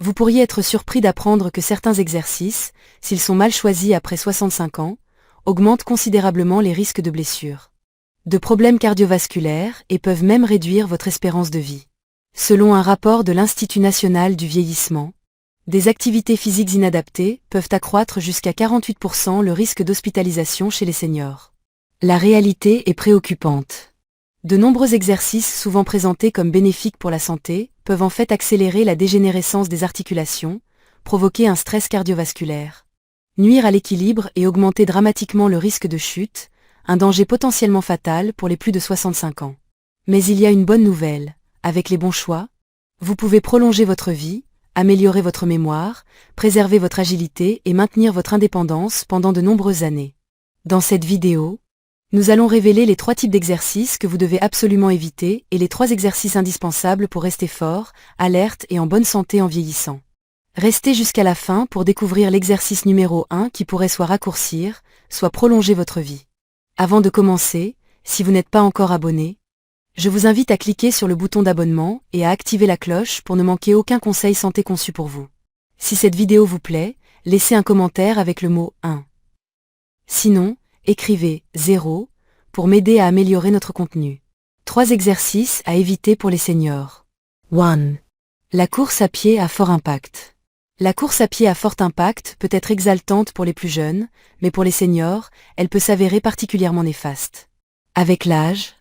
Vous pourriez être surpris d'apprendre que certains exercices, s'ils sont mal choisis après 65 ans, augmentent considérablement les risques de blessures, de problèmes cardiovasculaires et peuvent même réduire votre espérance de vie. Selon un rapport de l'Institut national du vieillissement, des activités physiques inadaptées peuvent accroître jusqu'à 48% le risque d'hospitalisation chez les seniors. La réalité est préoccupante. De nombreux exercices souvent présentés comme bénéfiques pour la santé peuvent en fait accélérer la dégénérescence des articulations, provoquer un stress cardiovasculaire, nuire à l'équilibre et augmenter dramatiquement le risque de chute, un danger potentiellement fatal pour les plus de 65 ans. Mais il y a une bonne nouvelle, avec les bons choix, vous pouvez prolonger votre vie, améliorer votre mémoire, préserver votre agilité et maintenir votre indépendance pendant de nombreuses années. Dans cette vidéo, nous allons révéler les 3 types d'exercices que vous devez absolument éviter et les 3 exercices indispensables pour rester fort, alerte et en bonne santé en vieillissant. Restez jusqu'à la fin pour découvrir l'exercice numéro 1 qui pourrait soit raccourcir, soit prolonger votre vie. Avant de commencer, si vous n'êtes pas encore abonné, je vous invite à cliquer sur le bouton d'abonnement et à activer la cloche pour ne manquer aucun conseil santé conçu pour vous. Si cette vidéo vous plaît, laissez un commentaire avec le mot 1. Sinon, écrivez 0 pour m'aider à améliorer notre contenu. 3 exercices à éviter pour les seniors. 1. La course à pied à fort impact. La course à pied à fort impact peut être exaltante pour les plus jeunes, mais pour les seniors, elle peut s'avérer particulièrement néfaste. Avec l'âge,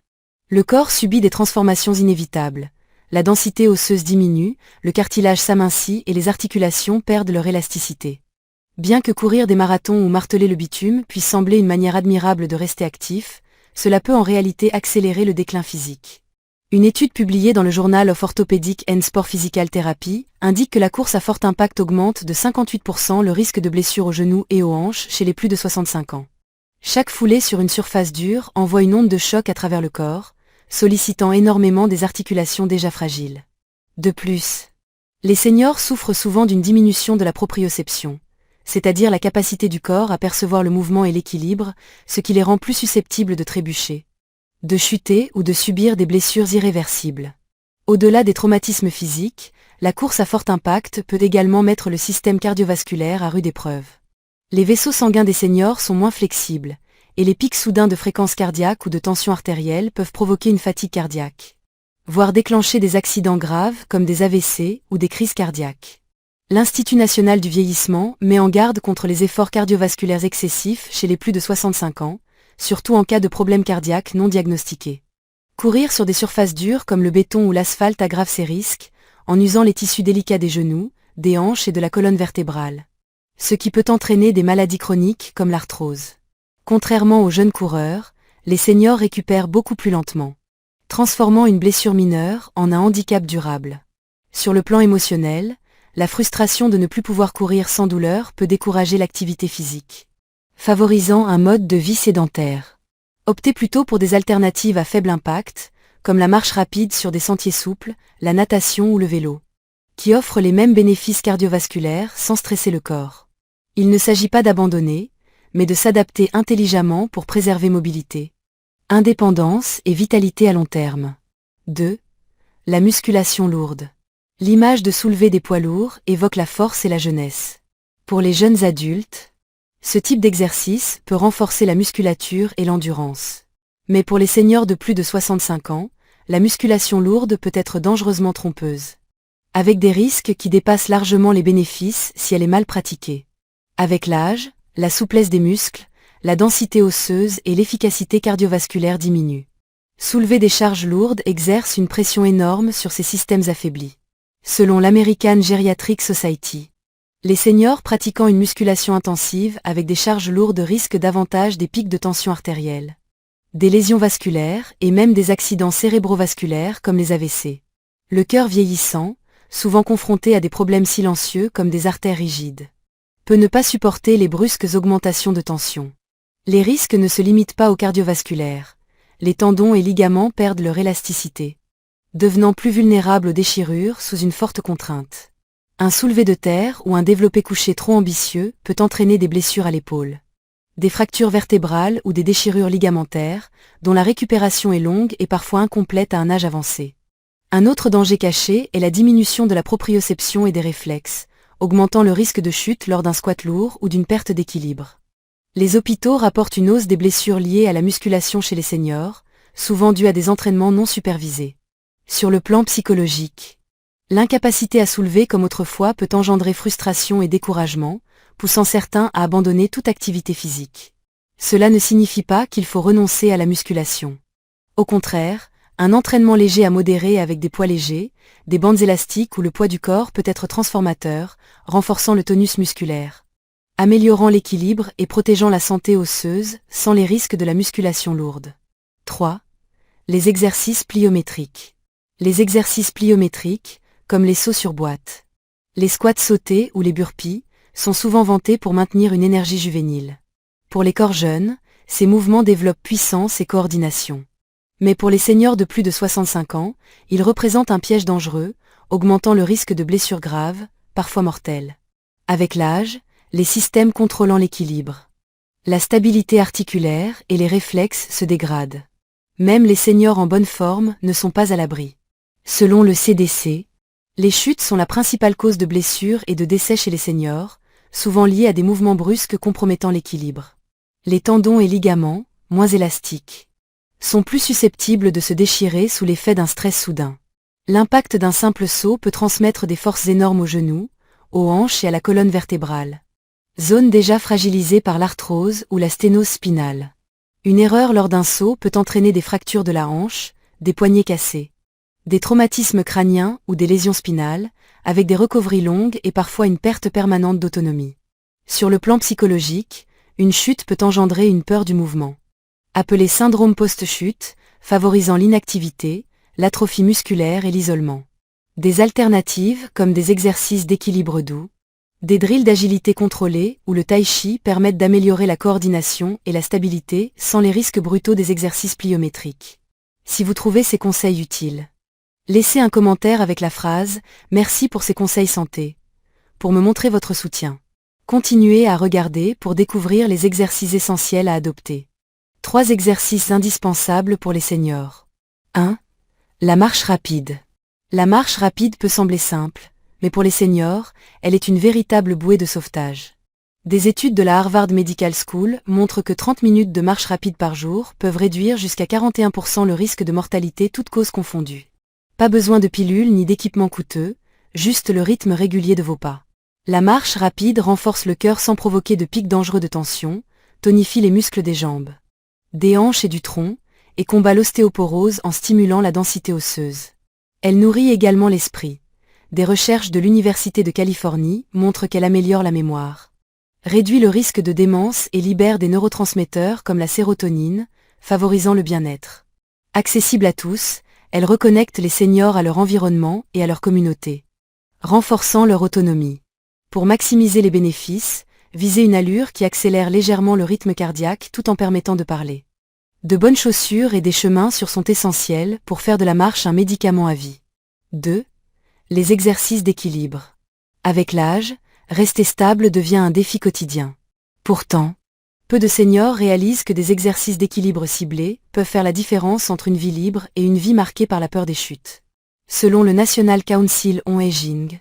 le corps subit des transformations inévitables. La densité osseuse diminue, le cartilage s'amincit et les articulations perdent leur élasticité. Bien que courir des marathons ou marteler le bitume puisse sembler une manière admirable de rester actif, cela peut en réalité accélérer le déclin physique. Une étude publiée dans le Journal of Orthopedic and Sport Physical Therapy indique que la course à fort impact augmente de 58% le risque de blessure aux genoux et aux hanches chez les plus de 65 ans. Chaque foulée sur une surface dure envoie une onde de choc à travers le corps, sollicitant énormément des articulations déjà fragiles. De plus, les seniors souffrent souvent d'une diminution de la proprioception, c'est-à-dire la capacité du corps à percevoir le mouvement et l'équilibre, ce qui les rend plus susceptibles de trébucher, de chuter ou de subir des blessures irréversibles. Au-delà des traumatismes physiques, la course à fort impact peut également mettre le système cardiovasculaire à rude épreuve. Les vaisseaux sanguins des seniors sont moins flexibles, et les pics soudains de fréquence cardiaque ou de tension artérielle peuvent provoquer une fatigue cardiaque, voire déclencher des accidents graves comme des AVC ou des crises cardiaques. L'Institut national du vieillissement met en garde contre les efforts cardiovasculaires excessifs chez les plus de 65 ans, surtout en cas de problèmes cardiaques non diagnostiqués. Courir sur des surfaces dures comme le béton ou l'asphalte aggrave ces risques, en usant les tissus délicats des genoux, des hanches et de la colonne vertébrale, ce qui peut entraîner des maladies chroniques comme l'arthrose. Contrairement aux jeunes coureurs, les seniors récupèrent beaucoup plus lentement, transformant une blessure mineure en un handicap durable. Sur le plan émotionnel, la frustration de ne plus pouvoir courir sans douleur peut décourager l'activité physique, favorisant un mode de vie sédentaire. Optez plutôt pour des alternatives à faible impact, comme la marche rapide sur des sentiers souples, la natation ou le vélo, qui offrent les mêmes bénéfices cardiovasculaires sans stresser le corps. Il ne s'agit pas d'abandonner, mais de s'adapter intelligemment pour préserver mobilité, indépendance et vitalité à long terme. 2. La musculation lourde. L'image de soulever des poids lourds évoque la force et la jeunesse. Pour les jeunes adultes, ce type d'exercice peut renforcer la musculature et l'endurance. Mais pour les seniors de plus de 65 ans, la musculation lourde peut être dangereusement trompeuse, avec des risques qui dépassent largement les bénéfices si elle est mal pratiquée. Avec l'âge, la souplesse des muscles, la densité osseuse et l'efficacité cardiovasculaire diminuent. Soulever des charges lourdes exerce une pression énorme sur ces systèmes affaiblis. Selon l'American Geriatric Society, les seniors pratiquant une musculation intensive avec des charges lourdes risquent davantage des pics de tension artérielle, des lésions vasculaires et même des accidents cérébrovasculaires comme les AVC. Le cœur vieillissant, souvent confronté à des problèmes silencieux comme des artères rigides, peut ne pas supporter les brusques augmentations de tension. Les risques ne se limitent pas au cardiovasculaire. Les tendons et ligaments perdent leur élasticité, devenant plus vulnérables aux déchirures sous une forte contrainte. Un soulevé de terre ou un développé couché trop ambitieux peut entraîner des blessures à l'épaule, des fractures vertébrales ou des déchirures ligamentaires, dont la récupération est longue et parfois incomplète à un âge avancé. Un autre danger caché est la diminution de la proprioception et des réflexes, augmentant le risque de chute lors d'un squat lourd ou d'une perte d'équilibre. Les hôpitaux rapportent une hausse des blessures liées à la musculation chez les seniors, souvent dues à des entraînements non supervisés. Sur le plan psychologique, l'incapacité à soulever comme autrefois peut engendrer frustration et découragement, poussant certains à abandonner toute activité physique. Cela ne signifie pas qu'il faut renoncer à la musculation. Au contraire, un entraînement léger à modéré avec des poids légers, des bandes élastiques ou le poids du corps peut être transformateur, renforçant le tonus musculaire, améliorant l'équilibre et protégeant la santé osseuse sans les risques de la musculation lourde. 3. Les exercices pliométriques. Les exercices pliométriques, comme les sauts sur boîte, les squats sautés ou les burpees, sont souvent vantés pour maintenir une énergie juvénile. Pour les corps jeunes, ces mouvements développent puissance et coordination. Mais pour les seniors de plus de 65 ans, ils représentent un piège dangereux, augmentant le risque de blessures graves, parfois mortelles. Avec l'âge, les systèmes contrôlant l'équilibre, la stabilité articulaire et les réflexes se dégradent. Même les seniors en bonne forme ne sont pas à l'abri. Selon le CDC, les chutes sont la principale cause de blessures et de décès chez les seniors, souvent liées à des mouvements brusques compromettant l'équilibre. Les tendons et ligaments, moins élastiques, sont plus susceptibles de se déchirer sous l'effet d'un stress soudain. L'impact d'un simple saut peut transmettre des forces énormes aux genoux, aux hanches et à la colonne vertébrale, zone déjà fragilisée par l'arthrose ou la sténose spinale. Une erreur lors d'un saut peut entraîner des fractures de la hanche, des poignets cassés, des traumatismes crâniens ou des lésions spinales, avec des recoveries longues et parfois une perte permanente d'autonomie. Sur le plan psychologique, une chute peut engendrer une peur du mouvement, appelé syndrome post-chute, favorisant l'inactivité, l'atrophie musculaire et l'isolement. Des alternatives comme des exercices d'équilibre doux, des drills d'agilité contrôlée ou le tai chi permettent d'améliorer la coordination et la stabilité sans les risques brutaux des exercices pliométriques. Si vous trouvez ces conseils utiles, laissez un commentaire avec la phrase « Merci pour ces conseils santé » pour me montrer votre soutien. Continuez à regarder pour découvrir les exercices essentiels à adopter. 3 exercices indispensables pour les seniors. 1. La marche rapide. La marche rapide peut sembler simple, mais pour les seniors, elle est une véritable bouée de sauvetage. Des études de la Harvard Medical School montrent que 30 minutes de marche rapide par jour peuvent réduire jusqu'à 41% le risque de mortalité toutes causes confondues. Pas besoin de pilules ni d'équipements coûteux, juste le rythme régulier de vos pas. La marche rapide renforce le cœur sans provoquer de pics dangereux de tension, tonifie les muscles des jambes, des hanches et du tronc, et combat l'ostéoporose en stimulant la densité osseuse. Elle nourrit également l'esprit. Des recherches de l'Université de Californie montrent qu'elle améliore la mémoire, réduit le risque de démence et libère des neurotransmetteurs comme la sérotonine, favorisant le bien-être. Accessible à tous, elle reconnecte les seniors à leur environnement et à leur communauté, renforçant leur autonomie. Pour maximiser les bénéfices, visez une allure qui accélère légèrement le rythme cardiaque tout en permettant de parler. De bonnes chaussures et des chemins sont essentiels pour faire de la marche un médicament à vie. 2. Les exercices d'équilibre. Avec l'âge, rester stable devient un défi quotidien. Pourtant, peu de seniors réalisent que des exercices d'équilibre ciblés peuvent faire la différence entre une vie libre et une vie marquée par la peur des chutes. Selon le National Council on Aging,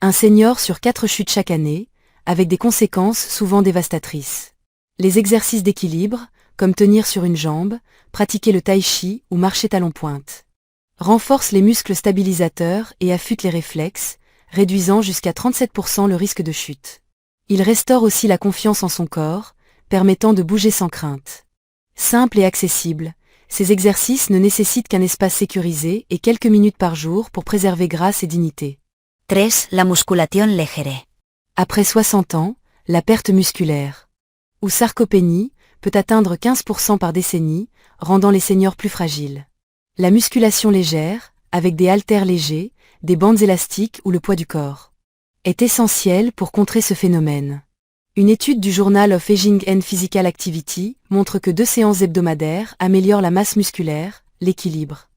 un senior sur 4 chute chaque année, avec des conséquences souvent dévastatrices. Les exercices d'équilibre, comme tenir sur une jambe, pratiquer le tai chi ou marcher talons-pointe, renforcent les muscles stabilisateurs et affûtent les réflexes, réduisant jusqu'à 37% le risque de chute. Il restaure aussi la confiance en son corps, permettant de bouger sans crainte. Simple et accessible, ces exercices ne nécessitent qu'un espace sécurisé et quelques minutes par jour pour préserver grâce et dignité. 3. La musculación légere. Après 60 ans, la perte musculaire, ou sarcopénie, peut atteindre 15% par décennie, rendant les seniors plus fragiles. La musculation légère, avec des haltères légers, des bandes élastiques ou le poids du corps, est essentielle pour contrer ce phénomène. Une étude du Journal of Aging and Physical Activity montre que 2 séances hebdomadaires améliorent la masse musculaire, l'équilibre,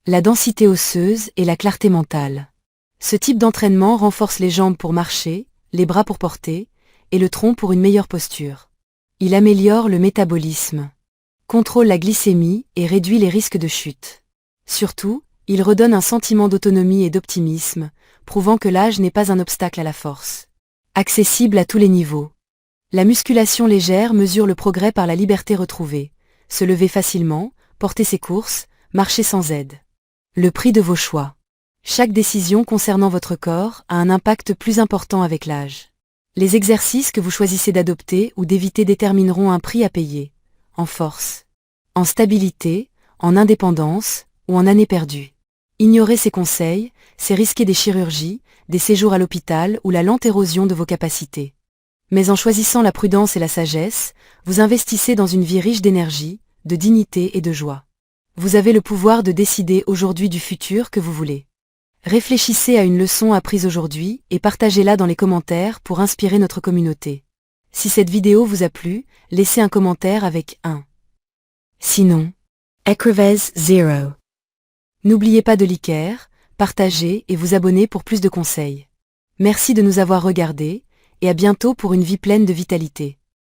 la densité osseuse et la clarté mentale. Ce type d'entraînement renforce les jambes pour marcher, les bras pour porter, et le tronc pour une meilleure posture. Il améliore le métabolisme, contrôle la glycémie et réduit les risques de chute. Surtout, Il redonne un sentiment d'autonomie et d'optimisme, prouvant que l'âge n'est pas un obstacle à la force. Accessible à tous les niveaux. La musculation légère mesure le progrès par la liberté retrouvée. Se lever facilement, porter ses courses, marcher sans aide. Le prix de vos choix. Chaque décision concernant votre corps a un impact plus important avec l'âge. Les exercices que vous choisissez d'adopter ou d'éviter détermineront un prix à payer. En force, en stabilité, en indépendance ou en années perdues. Ignorer ces conseils, c'est risquer des chirurgies, des séjours à l'hôpital ou la lente érosion de vos capacités. Mais en choisissant la prudence et la sagesse, vous investissez dans une vie riche d'énergie, de dignité et de joie. Vous avez le pouvoir de décider aujourd'hui du futur que vous voulez. Réfléchissez à une leçon apprise aujourd'hui et partagez-la dans les commentaires pour inspirer notre communauté. Si cette vidéo vous a plu, laissez un commentaire avec 1. Sinon, écrivez 0. N'oubliez pas de liker, partager et vous abonner pour plus de conseils. Merci de nous avoir regardés, et à bientôt pour une vie pleine de vitalité.